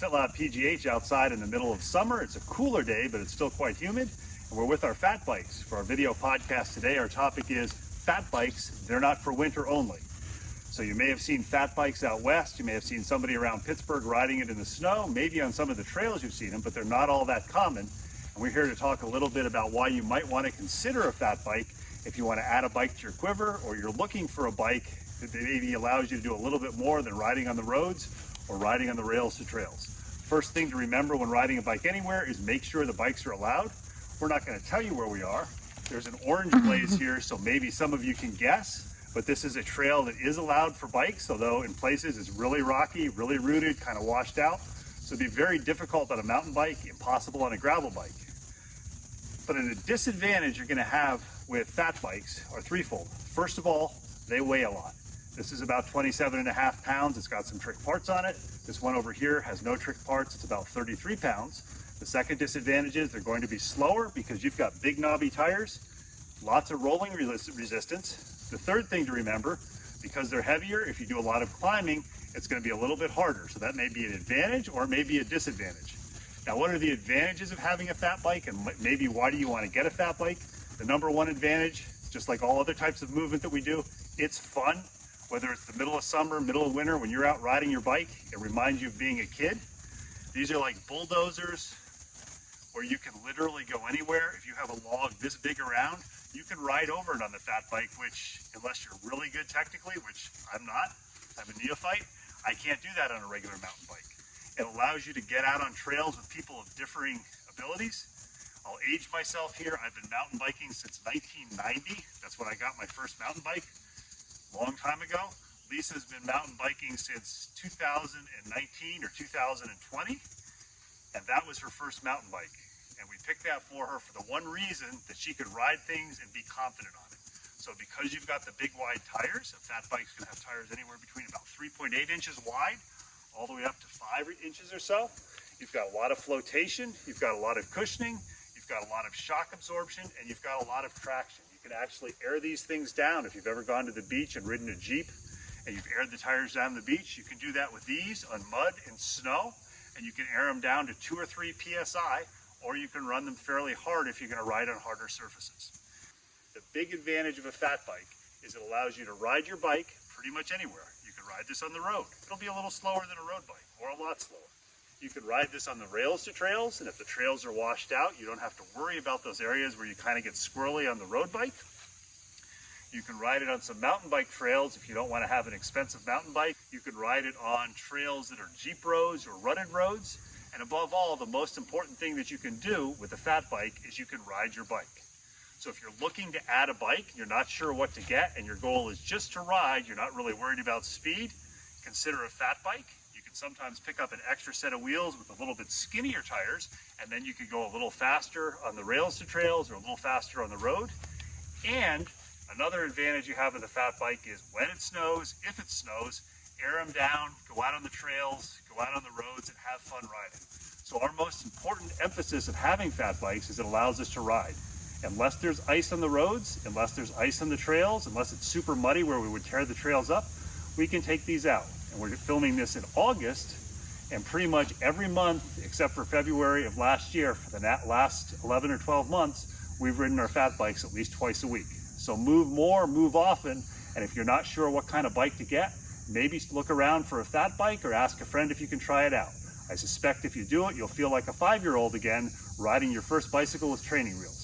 FitLabPGH outside in the middle of summer. It's a cooler day, but it's still quite humid. And we're with our fat bikes. For our video podcast today, our topic is fat bikes. They're not for winter only. So you may have seen fat bikes out west. You may have seen somebody around Pittsburgh riding it in the snow. Maybe on some of the trails you've seen them, but they're not all that common. And we're here to talk a little bit about why you might want to consider a fat bike if you want to add a bike to your quiver, or you're looking for a bike that maybe allows you to do a little bit more than riding on the roads or riding on the rails to trails. First thing to remember when riding a bike anywhere is make sure the bikes are allowed. We're not going to tell you where we are. There's an orange blaze here, so maybe some of you can guess, but this is a trail that is allowed for bikes, although in places it's really rocky, really rooted, kind of washed out. So it'd be very difficult on a mountain bike, impossible on a gravel bike. But a disadvantage you're going to have with fat bikes are threefold. First of all, they weigh a lot. This is about 27.5 pounds. It's got some trick parts on it. This one over here has no trick parts. It's about 33 pounds. The second disadvantage is they're going to be slower because you've got big knobby tires, lots of rolling resistance. The third thing to remember, because they're heavier, if you do a lot of climbing, it's going to be a little bit harder. So that may be an advantage or maybe a disadvantage. Now, what are the advantages of having a fat bike, and maybe why do you want to get a fat bike? The number one advantage, just like all other types of movement that we do, it's fun. Whether it's the middle of summer, middle of winter, when you're out riding your bike, it reminds you of being a kid. These are like bulldozers where you can literally go anywhere. If you have a log this big around, you can ride over it on the fat bike, which, unless you're really good technically, which I'm not, I'm a neophyte, I can't do that on a regular mountain bike. It allows you to get out on trails with people of differing abilities. I'll age myself here. I've been mountain biking since 1990. That's when I got my first mountain bike. Long time ago. Lisa's been mountain biking since 2019 or 2020, and that was her first mountain bike. And we picked that for her for the one reason that she could ride things and be confident on it. So because you've got the big wide tires, a fat bike's gonna have tires anywhere between about 3.8 inches wide, all the way up to 5 inches or so. You've got a lot of flotation, you've got a lot of cushioning, you've got a lot of shock absorption, and you've got a lot of traction. You can actually air these things down. If you've ever gone to the beach and ridden a Jeep and you've aired the tires down the beach, you can do that with these on mud and snow, and you can air them down to 2 or 3 PSI, or you can run them fairly hard if you're going to ride on harder surfaces. The big advantage of a fat bike is it allows you to ride your bike pretty much anywhere. You can ride this on the road. It'll be a little slower than a road bike, or a lot slower. You can ride this on the rails to trails, and if the trails are washed out, you don't have to worry about those areas where you kind of get squirrely on the road bike. You can ride it on some mountain bike trails if you don't want to have an expensive mountain bike. You can ride it on trails that are Jeep roads or rutted roads. And above all, the most important thing that you can do with a fat bike is you can ride your bike. So if you're looking to add a bike, you're not sure what to get, and your goal is just to ride, you're not really worried about speed, consider a fat bike. Sometimes pick up an extra set of wheels with a little bit skinnier tires, and then you could go a little faster on the rails to trails or a little faster on the road. And another advantage you have with a fat bike is when it snows, if it snows, air them down, go out on the trails, go out on the roads, and have fun riding. So our most important emphasis of having fat bikes is it allows us to ride. Unless there's ice on the roads, unless there's ice on the trails, unless it's super muddy where we would tear the trails up, we can take these out. And we're filming this in August, and pretty much every month, except for February of last year, for the last 11 or 12 months, we've ridden our fat bikes at least twice a week. So move more, move often, and if you're not sure what kind of bike to get, maybe look around for a fat bike or ask a friend if you can try it out. I suspect if you do it, you'll feel like a 5-year-old again, riding your first bicycle with training wheels.